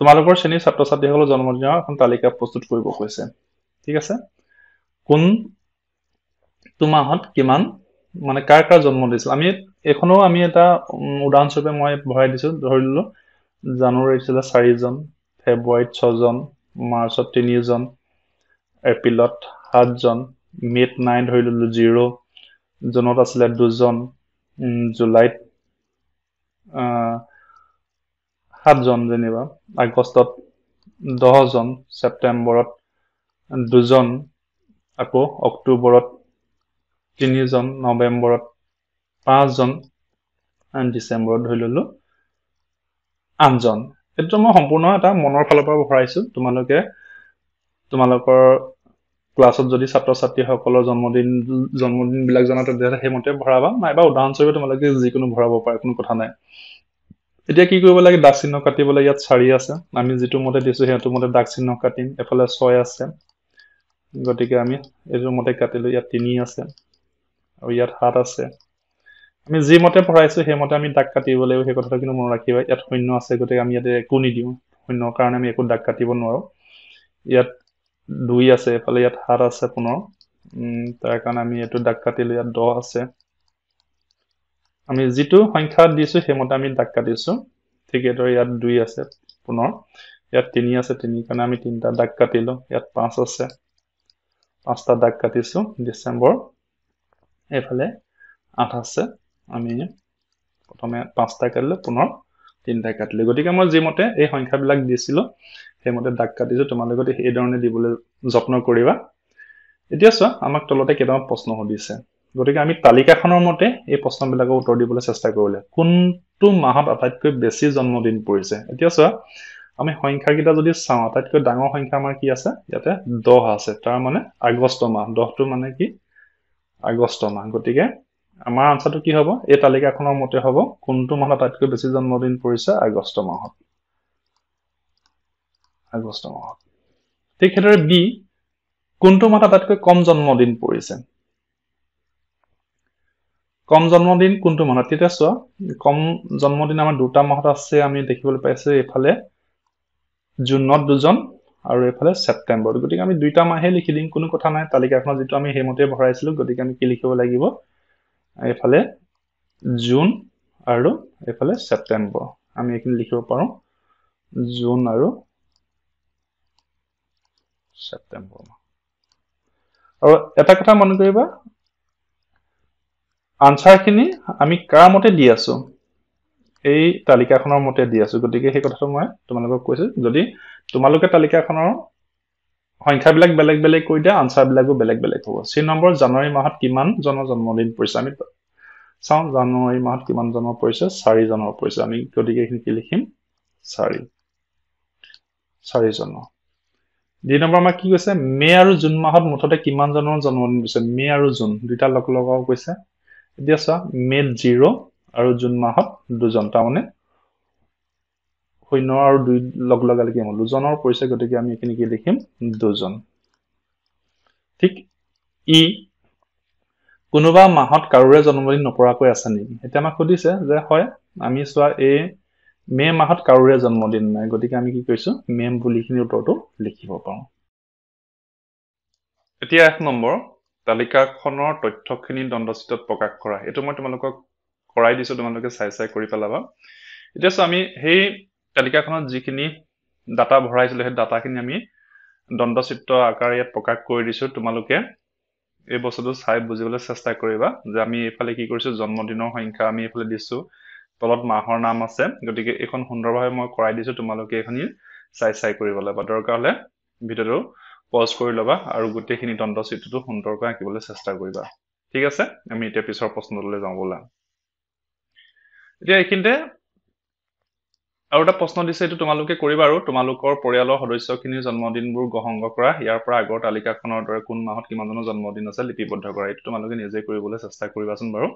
তোমালোকৰ শ্ৰেণীৰ ছাত্ৰ ছাত্ৰীসকলৰ জন্মদিনৰ এখন তালিকা প্ৰস্তুত কৰিব কৈছে ঠিক আছে কোনটো মাহত কিমান মানে কাৰ কাৰ জন্ম দিছিল আমি এখনো আমি এটা উদাহৰণস্বৰূপে মই ভৰাই দিছো ধৰিলো জানুৱাৰীত ছিল 4 জন ফেব্ৰুৱাৰীত 6 জন মাৰ্চত 3 জন এপ্ৰিলত 7 জন মেত 9 ধৰিলো 0 জুনত আছিল 2 জন জুলাইত 7 জন যেনিবা আগষ্টত 10 জন সেপ্টেম্বৰত 2 জন আকৌ অক্টোবৰত 3 জন নৱেম্বৰত 5 জন ডিসেম্বৰত ধৰি ললো 8 জন এটো মই সম্পূৰ্ণ এটা মনৰ ফালৰ পৰা ভৰাইছো তোমালোকৰ ক্লাছত যদি ছাত্ৰ ছাত্ৰীসকলৰ জন্মদিন বিলাক জানাতে তেতিয়াহ'লে সেইমতে ভৰাবা নাইবা উদাহৰণস্বৰূপে তোমালোকে যিকোনো ভৰাব পাৰে কোনো কথা নাই এতিয়া কি কৰিব লাগে দাগ চিহ্ন কাটিবলৈ ইয়াত 4 আছে আমি যেটো মতে দিছো হেতু মতে দাগ চিহ্ন কাটিম এফালে 6 আছে গতিকে আমি এটো মতে কাটিলো ইয়াত 3 আছে আৰু ইয়াত 7 আছে আমি যি মতে পঢ়াইছো সেই মতে আমি দাগ কাটিব লাগিব সেই কথাটো কিন্তু মনত ৰাখিবা ইয়াত শূন্য আছে গতিকে আমি ইয়াতে একো নিদিও শূন্যৰ কাৰণে আমি একো দাগ কাটিব নোৱাৰো ইয়াত 2 আছে এফালে ইয়াত 7 আছে পুনৰ তাৰ কাৰণে আমি এটো দাগ কাটিলো ইয়াত 10 আছে আমি যেটো সংখ্যা দিছো হেমতে আমি দাগ কাটিছো ঠিক এদৰে ইয়াত 2 আছে পুনৰ ইয়াত 3 আছে 3 কাৰণে আমি তিনটা দাগ কাটিলো ইয়াত 5 আছে 5টা দাগ কাটিছো ডিসেম্বৰ এফালে 8 আছে আমি প্ৰথমে 5টা কাটিলো পুনৰ 3টা কাটিলো গতিকে মই যেমতে এই সংখ্যাবিলাক দিছিলো হেমতে দাগ কাটিছো তোমালোকে এই ধৰণে দিবলৈ যত্ন কৰিবা এতিয়া চোৱা আমাক তলতে কেইটামান প্ৰশ্ন সুধিছে গতিকে আমি তালিকাখনৰ মতে এই প্ৰশ্নবিলাকৰ উত্তৰ দিবলৈ চেষ্টা কৰিলে কোনটো মাহত আটাইতকৈ বেছি জন্মদিন পৰিছে এতিয়া চোৱা আমি সংখ্যাকেইটা যদি চাও আটাইতকৈ ডাঙৰ সংখ্যা আমাৰ কি আছে ইয়াতে 10 আছে তাৰ মানে আগষ্ট মাহ 10 টো মানে কি আগষ্ট মাহ গতিকে আমাৰ আনসাৰটো কি হ'ব এই তালিকাখনৰ মতে হ'ব কোনটো মাহত আটাইতকৈ বেছি জন্মদিন পৰিছে আগষ্ট মাহত ঠিক হেতৰে বি কোনটো মাহত আটাইতকৈ কম জন্মদিন পৰিছে কম জন্মদিন কোনটো মাহত তেতিয়া চোৱা কম জন্মদিন আমাৰ দুটা মাহত আছে আমি দেখিবলৈ পাইছে এফালে জুনত 2 জন আৰু এফালে সেপ্টেম্বৰ গতিকে আমি দুইটা মাহে লিখি দিম কোনো কথা নাই তালিকাখনত যেটো আমি হেমতে ভৰাইছিলো গতিকে আমি কি লিখিব লাগিব এফালে জুন আৰু এফালে সেপ্টেম্বৰ আমি এখিনি লিখিব পাৰো জুন আৰু সেপ্টেম্বৰ আৰু এটা কথা মন কৰিবা আনসাৰখিনি আমি কাৰ মতে দি আছো এই তালিকাখনৰ মতে দি আছো গতিকে সেই কথাটো মই তোমালোকক কৈছো যদি তোমালোকে তালিকাখনৰ সংখ্যাবিলাক বেলেগ বেলেগ কৈ দিয়া আনসাৰবিলাকো বেলেগ বেলেগ হ'ব 3 নম্বৰ জানুৱাৰী মাহত কিমান জনৰ জন্মদিন পৰিছে আমি চাও জানুৱাৰী মাহত কিমান জনৰ পৰিছে 4 জনৰ পৰিছে আমি গতিকে এখিনি কি লিখিম 4 জনৰ 2 নম্বৰ আমাৰ কি কৈছে মে আৰু জুন মাহত মুঠতে কিমান জনৰ জন্মদিন পৰিছে মে আৰু জুন দুটা লগাও কৈছে এতিয়া চোৱা মে 0 আৰু জুন মাহত 2 জন তাৰমানে 0 আৰু 2 লগালে কি হ'ব 2 জনৰ পৰিছে গতিকে আমি এখিনি কি লিখিম 2 জন ঠিক ই কোনোবা মাহত কাৰোৰে জন্মদিন নপৰাকৈ আছে নেকি এতিয়া আমাক সুধিছে যে হয় আমি চোৱা এই মে মাহত কাৰোৰে জন্মদিন নাই গতিকে আমি কি কৈছো মে বুলিখিনি উত্তৰটো লিখিব পাৰো এতিয়া 1 নম্বৰ তালিকাখনৰ তথ্যখিনি দণ্ডচিত্ৰত প্ৰকাশ কৰা এটো মই তোমালোকক কৰাই দিছো তোমালোকে চাই কৰি পেলাবা এতিয়া চোৱা আমি সেই তালিকাখনত যিখিনি ডাটা ভৰাইছিল সেই ডাটাখিনি আমি দণ্ডচিত্ৰ আকাৰে ইয়াত প্ৰকাশ কৰি দিছো তোমালোকে এই বস্তুটো চাই বুজিবলৈ চেষ্টা কৰিবা যে আমি এফালে কি কৰিছো জন্মদিনৰ সংখ্যা আমি এফালে দিছো তলত মাহৰ নাম আছে গতিকে এখন সুন্দৰভাৱে মই কৰাই দিছো তোমালোকে এখনি চাই কৰিব লাগিব দৰকাৰ হলে ভিডিওটো পজ কৰি লবা আৰু গোটেইখিনি দণ্ডচিত্ৰটো সুন্দৰকৈ আঁকিবলৈ চেষ্টা কৰিবা ঠিক আছে আমি এতিয়া পিছৰ প্ৰশ্নলৈ যাওঁ বলা এতিয়া এইখিনিতে আৰু এটা প্ৰশ্ন দিছে এটো তোমালোকে কৰিবা আৰু তোমালোকৰ পৰিয়ালৰ সদস্যখিনিৰ জন্মদিনবোৰ গহংগ কৰা ইয়াৰ পৰা আগৰ তালিকাখনৰ দৰে কোন মাহত কিমানজনৰ জন্মদিন আছে লিপিবদ্ধ কৰা এটো তোমালোকে নিজে কৰিবলৈ চেষ্টা কৰিবাচোন বাৰু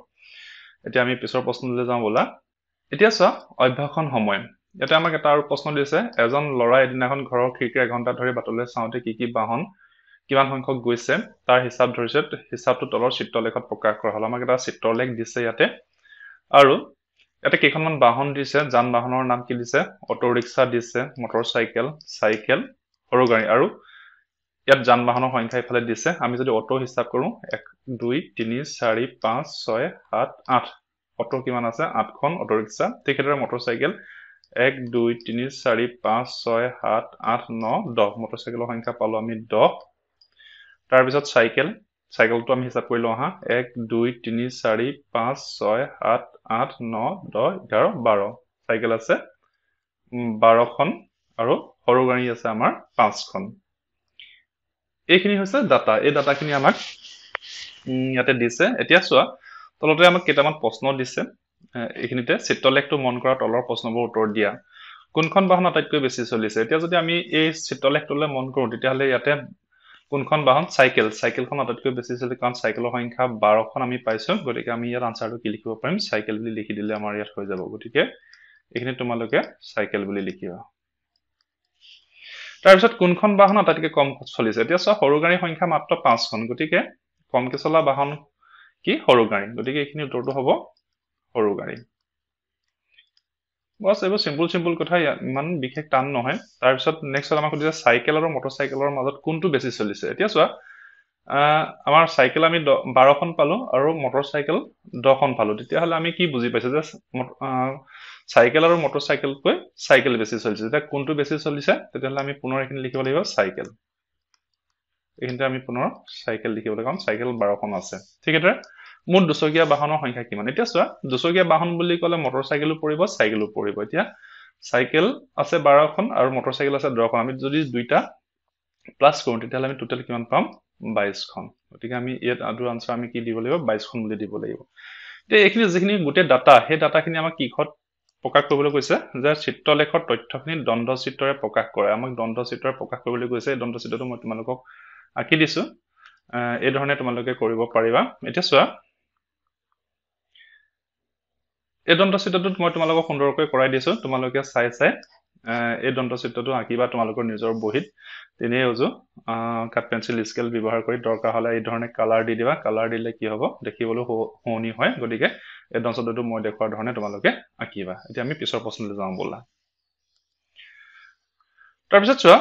এতিয়া আমি পিছৰ প্ৰশ্নলৈ যাওঁ বলা এতিয়া চোৱা অভ্যাসন সময় এটা আমাক এটা আৰু প্ৰশ্ন দিছে এজন ল'ৰা এদিনাখন ঘৰৰ খিৰিকী এঘণ্টা ধৰি বাটলৈ চাওঁতে কি বাহন কিমান সংখ্যক গৈছে তাৰ হিচাপ ধৰিছে হিচাপটো তলৰ চিত্ৰলেখত প্ৰকাশ কৰা হল আমাক এটা চিত্ৰলেখ দিছে ইয়াতে আৰু ইয়াতে কেইখনমান বাহন দিছে যান বাহনৰ নাম কি দিছে অটো ৰিক্সা দিছে মটৰচাইকেল চাইকেল সৰু গাড়ী আৰু ইয়াত যান বাহনৰ সংখ্যা ইফালে দিছে আমি যদি অটো হিচাপ কৰো 1 2 3 4 5 6 7 8 অটো কিমান আছে 8খন অটো ৰিক্সা ঠিক এদৰে মটৰচাইকেল 1 2 3 4 5 6 7 8 9 10 মটৰচাইকেলৰ সংখ্যা পালো আমি 10 তাৰ পিছত চাইকেলটো আমি হিচাপ কৰি লওঁ হা 1 2 3 4 5 6 7 8 9 10 11 12 চাইকেল আছে 12খন আৰু সৰু গাড়ী আছে আমাৰ 5খন এইখিনি হৈছে ডাটা এই ডাটাখিনি আমাক ইয়াতে দিছে এতিয়া চোৱা তলতে আমাক কেইটামান প্ৰশ্ন দিছে এইখিনিতে চিত্ৰলেখটো মন কৰা তলৰ প্ৰশ্নবোৰ উত্তৰ দিয়া কোনখন বাহন আটাইতকৈ বেছি চলিছে এতিয়া যদি আমি এই চিত্ৰলেখটোলৈ মন কৰো তেতিয়াহলে ইয়াতে কোনখন বাহন চাইকেলখন আটাইতকৈ বেছি চলে কাৰণ চাইকেলৰ সংখ্যা 12খন আমি পাইছো গতিকে আমি ইয়াত আনসাৰটো কি লিখিব পাৰিম চাইকেল বুলি লিখি দিলে আমাৰ ইয়াত হৈ যাব গতিকে এইখিনি তোমালোকে চাইকেল বুলি লিখিবা তাৰ পিছত কোনখন বাহন আটাইতকৈ কম চলিছে এতিয়া চোৱা সৰু গাড়ীৰ সংখ্যা মাত্ৰ 5খন গতিকে কমকে চলা বাহন কি সৰু গাড়ী গতিকে এইখিনি উত্তৰটো হ'ব সৰু গাড়ী বস এইবোৰ সিম্পল কথা ইমান বিশেষ টান নহয় তাৰ পিছত নেক্সট আমাক সুধিছে চাইকেল আৰু মটৰচাইকেলৰ মাজত কোনটো বেছি চলিছে এতিয়া চোৱা আমাৰ চাইকেল আমি 12খন পালো আৰু মটৰচাইকেল 10খন পালো তেতিয়াহলে আমি কি বুজি পাইছো যে চাইকেল আৰু মটৰচাইকেলকৈ চাইকেল বেছি চলিছে তেতিয়া কোনটো বেছি চলিছে তেতিয়াহলে আমি পুনৰ এখিনি লিখিব লাগিব চাইকেল এইখিনিতে আমি পুনৰ চাইকেল লিখিব লাগিব কাৰণ চাইকেল 12খন আছে ঠিক আছে মুঠ দুচকীয়া বাহনৰ সংখ্যা কিমান এতিয়া চোৱা দুচকীয়া বাহন বুলি ক'লে মটৰচাইকেলো পৰিব চাইকেলো পৰিব এতিয়া চাইকেল আছে 12খন আৰু মটৰচাইকেল আছে 10খন আমি যদি দুইটা প্লাস কৰো তেতিয়াহলে আমি টোটাল কিমান পাম 22খন গতিকে আমি ইয়াত আদৰ আনসাৰ আমি কি দিব লাগিব 22খন বুলি দিব লাগিব তে এইখিনি যিখিনি গোটে ডাটা হে ডাটাখিনি আমাক কিখত প্ৰকাশ কৰিবলৈ কৈছে যে চিত্ৰলেখৰ তথ্যখিনি দ্বন্দ্ব চিত্ৰৰে প্ৰকাশ কৰে আমাক দ্বন্দ্ব চিত্ৰৰে প্ৰকাশ কৰিবলৈ কৈছে এই দ্বন্দ্ব চিত্ৰটো মই তোমালোকক আঁকি দিছো এই ধৰণে তোমালোকে কৰিব পাৰিবা এতিয়া চোৱা এই দ্বন্দ্ব চিত্ৰটোত মই তোমালোকক সুন্দৰকৈ কৰাই দিছো তোমালোকে চাই এই দ্বন্দ্ব চিত্ৰটো আঁকিবা তোমালোকৰ নিজৰ বহিত তিনিয়ে উজু কাট পেন্সিল স্কেল ব্যৱহাৰ কৰি দৰকাৰ হলে এই ধৰণে কালাৰ দি দিবা কালাৰ দিলে কি হ'ব দেখিবলৈ শুনি হয় গতিকে এই দ্বন্দ্ব চিত্ৰটো মই দেখুৱাৰ ধৰণে তোমালোকে আঁকিবা এতিয়া আমি পিছৰ প্ৰশ্নলৈ যাওঁ বলা তাৰপিছত চোৱা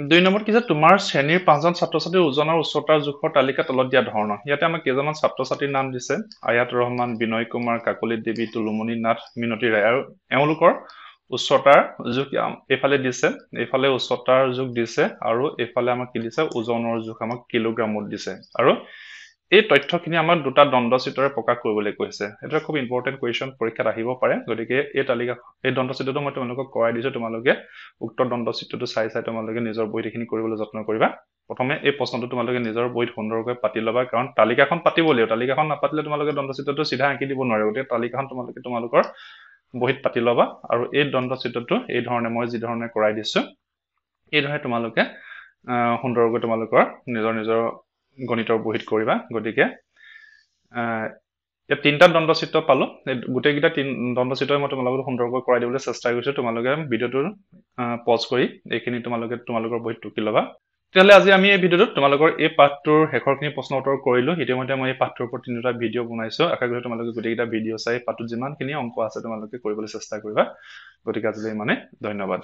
2 নম্বৰত কিছে তোমাৰ শ্ৰেণীৰ 5জন ছাত্ৰ-ছাত্ৰীৰ ওজন আৰু উচ্চতাৰ জোখৰ তালিকা তলত দিয়া ধৰণৰ ইয়াতে আমাক কেইজনমান ছাত্ৰ-ছাত্ৰীৰ নাম দিছে আয়াত ৰহমান বিনয় কুমাৰ কাকলি দেৱী তুলুমণি নাথ মিনতি ৰায় আৰু এওঁলোকৰ উচ্চতাৰ জোখ এফালে দিছে এফালে উচ্চতাৰ জোখ দিছে আৰু এফালে আমাক কি দিছে ওজনৰ জোখ আমাক কিলোগ্ৰামত দিছে আৰু এই তথ্যখিনি আমাৰ দুটা দ্বন্দ্ব চিত্ৰৰে প্ৰকাশ কৰিবলৈ কৈছে এটা খুব ইম্পৰ্টেন্ট কোৱেশ্চন পৰীক্ষাত আহিব পাৰে গতিকে এই তালিকা এই দ্বন্দ্ব চিত্ৰটো মই তোমালোকক কৰাই দিছো তোমালোকে উক্ত দ্বন্দ্ব চিত্ৰটো চাই তোমালোকে নিজৰ বহিত এখিনি কৰিবলৈ যত্ন কৰিবা প্ৰথমে এই প্ৰশ্নটো তোমালোকে নিজৰ বহিত সুন্দৰকৈ পাতি লবা কাৰণ তালিকাখন পাতিব লাগিব তালিকাখন নাপাতিলে তোমালোকে দ্বন্দ্ব চিত্ৰটো সিধা আঁকি দিব নোৱাৰে গতিকে তালিকাখন তোমালোকে তোমালোকৰ বহিত পাতি লবা আৰু এই দ্বন্দ্ব চিত্ৰটো এই ধৰণে মই যি ধৰণে কৰাই দিছো এই ধৰণে তোমালোকে সুন্দৰকৈ তোমালোকৰ নিজৰ গণিতৰ বহিত কৰিবা গতিকে এই তিনটা দ্বন্দ্ব চিত্ৰ পালো গোটেইকিটা দ্বন্দ্ব চিত্ৰ মই তোমালোকক সুন্দৰকৈ কৰাই দিবলৈ চেষ্টা কৰিছো তোমালোকে ভিডিওটো পজ কৰি এইখিনি তোমালোকৰ বহিত টুকি লবা তেতিয়াহলে আজি আমি এই ভিডিওটোত তোমালোকৰ এই পাঠটোৰ শেষৰখিনি প্ৰশ্ন উত্তৰ কৰিলো ইতিমধ্যে মই এই পাঠটোৰ ওপৰত তিনিটা ভিডিও বনাইছো আশা কৰো তোমালোকে গোটেইকিটা ভিডিও চাই পাঠটোত যিমানখিনি অংক আছে তোমালোকে কৰিবলৈ চেষ্টা কৰিবা গতিকে আজিলৈ মানে ধন্যবাদ